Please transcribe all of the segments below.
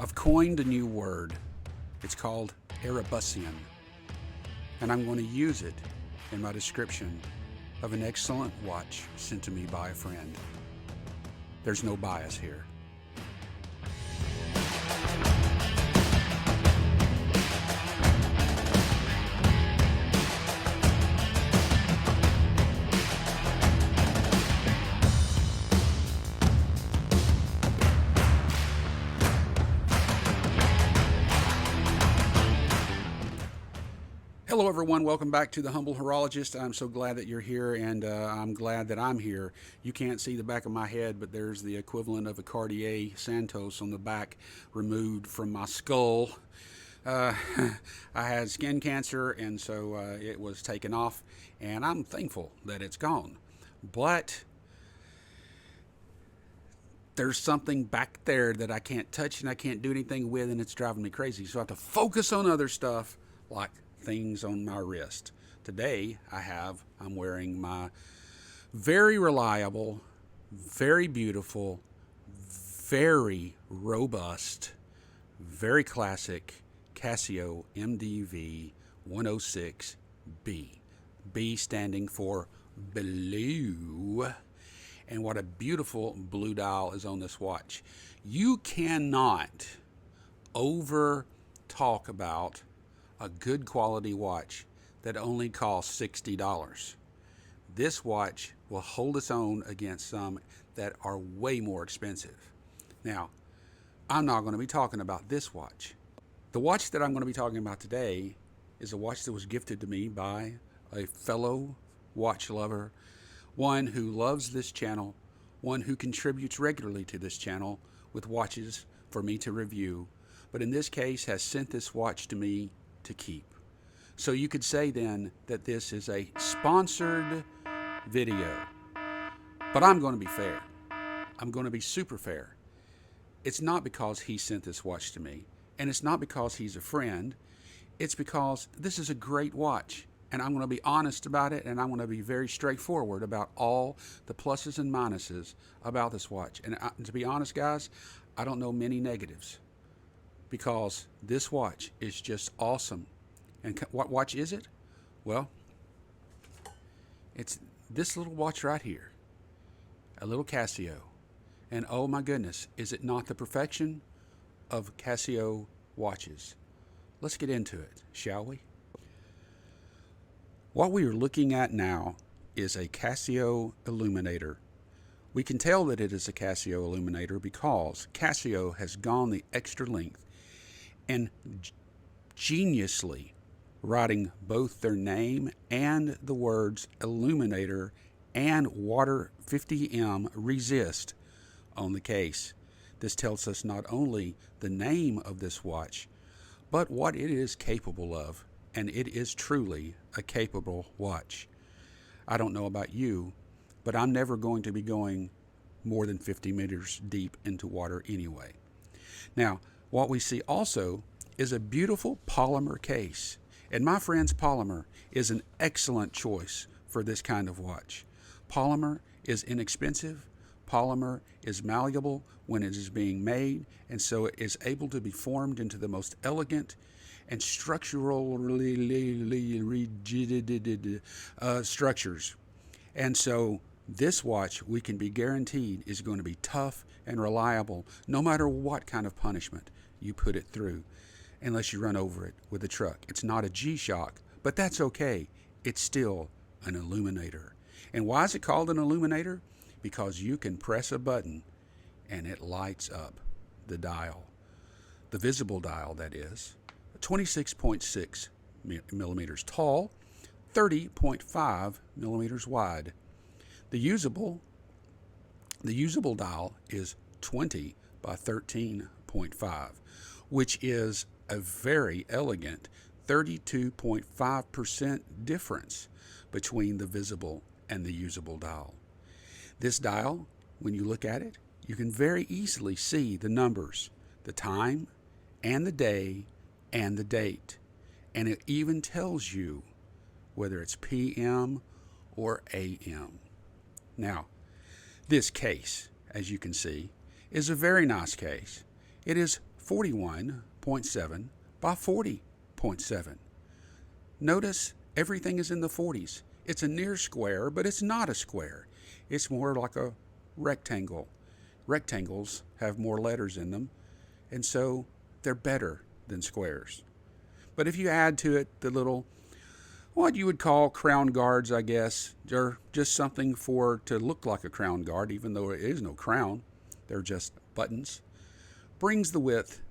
I've coined a new word. It's called Erebussian, and I'm going to use it in my description of an excellent watch sent to me by a friend. There's no bias here. Hello everyone, welcome back to The Humble Horologist. I'm so glad that you're here, and I'm glad that I'm here. You can't see the back of my head, but there's the equivalent of a Cartier Santos on the back removed from my skull. I had skin cancer, and so it was taken off, and I'm thankful that it's gone. But there's something back there that I can't touch and I can't do anything with, and it's driving me crazy. So I have to focus on other stuff like things on my wrist. Today I'm wearing my very reliable, very beautiful, very robust, very classic Casio MDV 106B. B standing for blue. And what a beautiful blue dial is on this watch. You cannot over talk about a good quality watch that only costs $60. This watch will hold its own against some that are way more expensive. Now, I'm not going to be talking about this watch. The watch that I'm going to be talking about today is a watch that was gifted to me by a fellow watch lover, one who loves this channel, one who contributes regularly to this channel with watches for me to review, but in this case has sent this watch to me to keep. So you could say then that this is a sponsored video. But I'm going to be fair. I'm going to be super fair. It's not because he sent this watch to me, and it's not because he's a friend. It's because this is a great watch, and I'm going to be honest about it, and I'm going to be very straightforward about all the pluses and minuses about this watch. And to be honest, guys, I don't know many negatives, because this watch is just awesome. And what watch is it? Well, it's this little watch right here, a little Casio. And oh my goodness, is it not the perfection of Casio watches? Let's get into it, shall we? What we are looking at now is a Casio illuminator. We can tell that it is a Casio illuminator because Casio has gone the extra length and geniusly writing both their name and the words illuminator and water 50M resist on the case. This tells us not only the name of this watch, but what it is capable of, and it is truly a capable watch. I don't know about you, but I'm never going to be going more than 50 meters deep into water anyway. Now, what we see also is a beautiful polymer case. And my friend's polymer is an excellent choice for this kind of watch. Polymer is inexpensive. Polymer is malleable when it is being made, and so it is able to be formed into the most elegant and structurally rigid structures. And so this watch, we can be guaranteed, is going to be tough and reliable no matter what kind of punishment you put it through, unless you run over it with a truck. It's not a G-Shock, but that's okay. It's still an illuminator. And why is it called an illuminator? Because you can press a button and it lights up the dial. The visible dial, that is. 26.6 millimeters tall, 30.5 millimeters wide. The usable dial is 20 by 13.5, which is a very elegant 32.5% difference between the visible and the usable dial. This dial, when you look at it, you can very easily see the numbers, the time and the day and the date. And it even tells you whether it's PM or AM. Now, this case, as you can see, is a very nice case. It is 41.7 by 40.7. Notice everything is in the 40s. It's a near square, but it's not a square. It's more like a rectangle. Rectangles have more letters in them, and so they're better than squares. But if you add to it the little, what you would call crown guards, I guess, or just something to look like a crown guard, even though it is no crown, they're just buttons, brings the width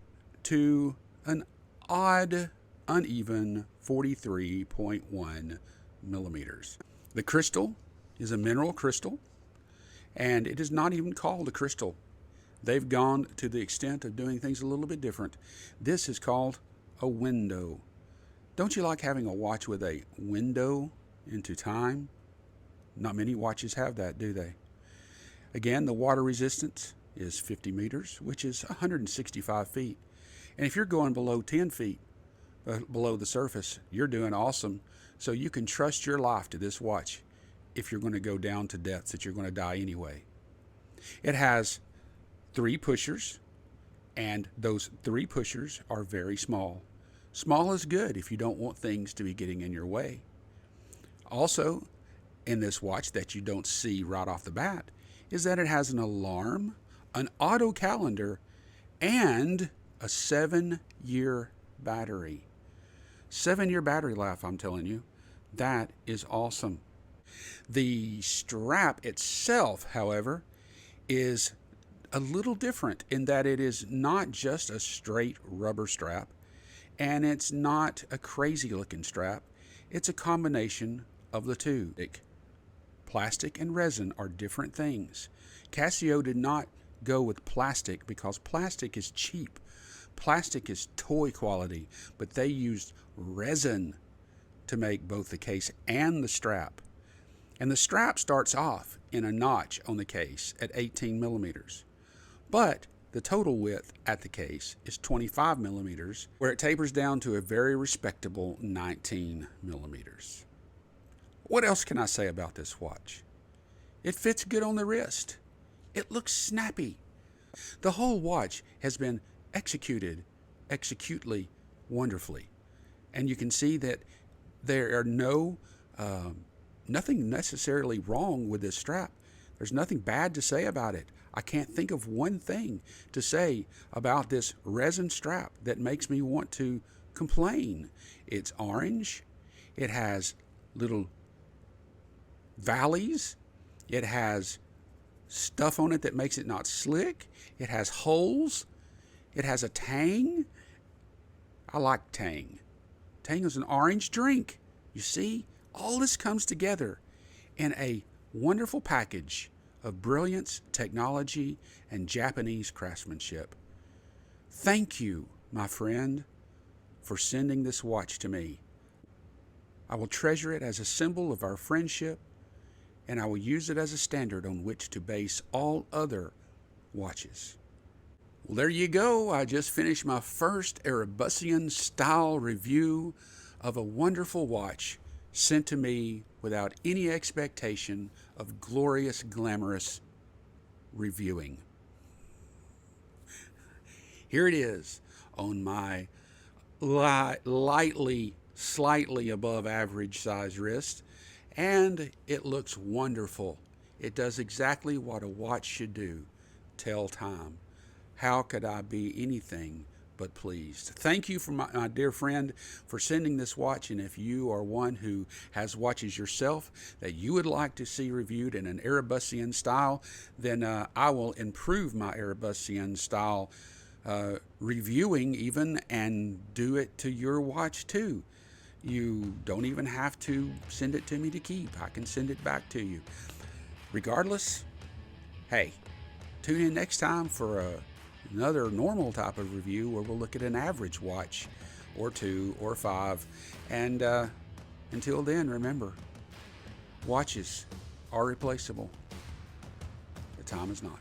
to an odd, uneven 43.1 millimeters. The crystal is a mineral crystal, and it is not even called a crystal. They've gone to the extent of doing things a little bit different. This is called a window. Don't you like having a watch with a window into time? Not many watches have that, do they? Again, the water resistance is 50 meters, which is 165 feet. And if you're going below 10 feet below the surface, you're doing awesome. So you can trust your life to this watch if you're going to go down to depths that you're going to die anyway. It has 3 pushers, and those 3 pushers are very small. Small is good if you don't want things to be getting in your way. Also, in this watch that you don't see right off the bat is that it has an alarm, an auto calendar, and a 7-year battery. 7-year battery life, I'm telling you. That is awesome. The strap itself, however, is a little different in that it is not just a straight rubber strap, and it's not a crazy looking strap. It's a combination of the two. Plastic and resin are different things. Casio did not go with plastic because plastic is cheap. Plastic is toy quality, but they used resin to make both the case and the strap. And the strap starts off in a notch on the case at 18 millimeters. But the total width at the case is 25 millimeters, where it tapers down to a very respectable 19 millimeters. What else can I say about this watch? It fits good on the wrist. It looks snappy. The whole watch has been executed executely wonderfully. And you can see that there are nothing necessarily wrong with this strap. There's nothing bad to say about it. I can't think of one thing to say about this resin strap that makes me want to complain. It's orange. It has little valleys. It has stuff on it that makes it not slick. It has holes. It has a tang. I like tang. Tang is an orange drink. You see, all this comes together in a wonderful package of brilliance, technology, and Japanese craftsmanship. Thank you, my friend, for sending this watch to me. I will treasure it as a symbol of our friendship, and I will use it as a standard on which to base all other watches. Well, there you go. I just finished my first Erebussian style review of a wonderful watch sent to me without any expectation of glorious, glamorous reviewing. Here it is on my lightly, slightly above average size wrist, and it looks wonderful. It does exactly what a watch should do, tell time. How could I be anything but pleased? Thank you, for my dear friend, for sending this watch. And if you are one who has watches yourself that you would like to see reviewed in an Erebussian style, then I will improve my Erebussian style reviewing even and do it to your watch too. You don't even have to send it to me to keep. I can send it back to you. Regardless, hey, tune in next time for another normal type of review where we'll look at an average watch or 2 or 5. And until then, remember, watches are replaceable. The time is not.